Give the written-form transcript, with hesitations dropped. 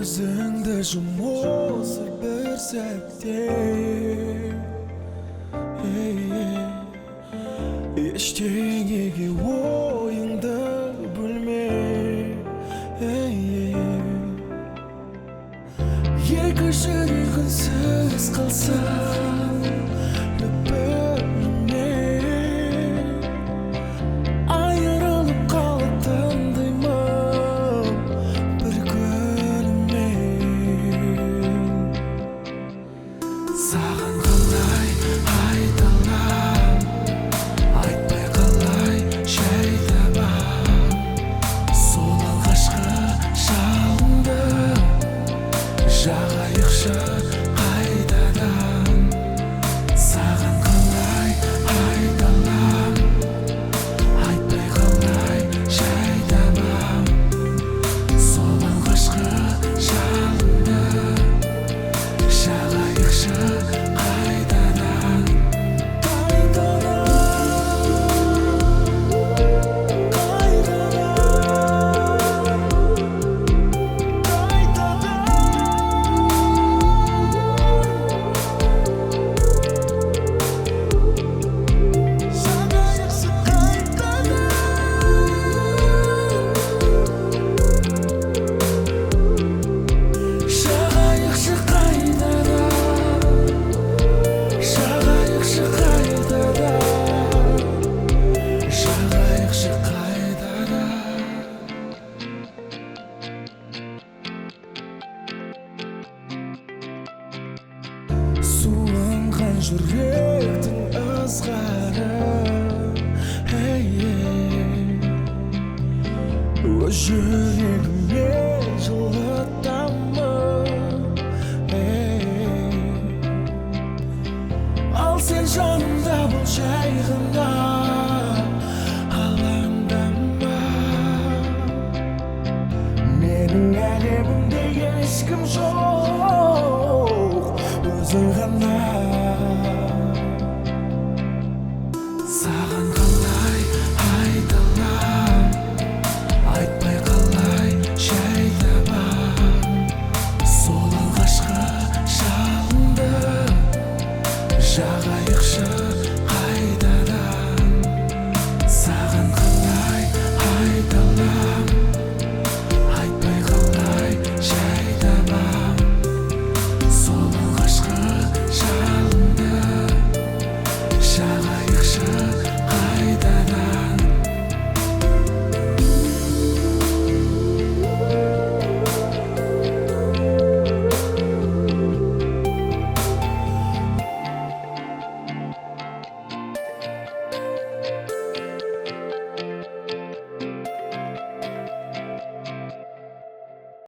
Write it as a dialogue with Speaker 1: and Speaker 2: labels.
Speaker 1: Көзіңді жұм осы бір сәтте, ештеңеге ойыңды бөлме. Екі жүрек үнсіз қалса лүпілінен, айырылып қалып тыңдаймын бір күнімнен. Саған қалай айта алам, айтпай қалай жай табам сол алғашқы жалынды. Жағайықшы қайтадан, саған қалай айта алам, айтпай қалай жай табам сол алғашқы жалынды. Жағайықшы қайтадан, суынған жүректің ызғары, өз жүрегіме жылытамын. Ал сен жанымда бол жай ғана, алаңдама. Менің әлемімде ешкім жоқ, өзің ғана.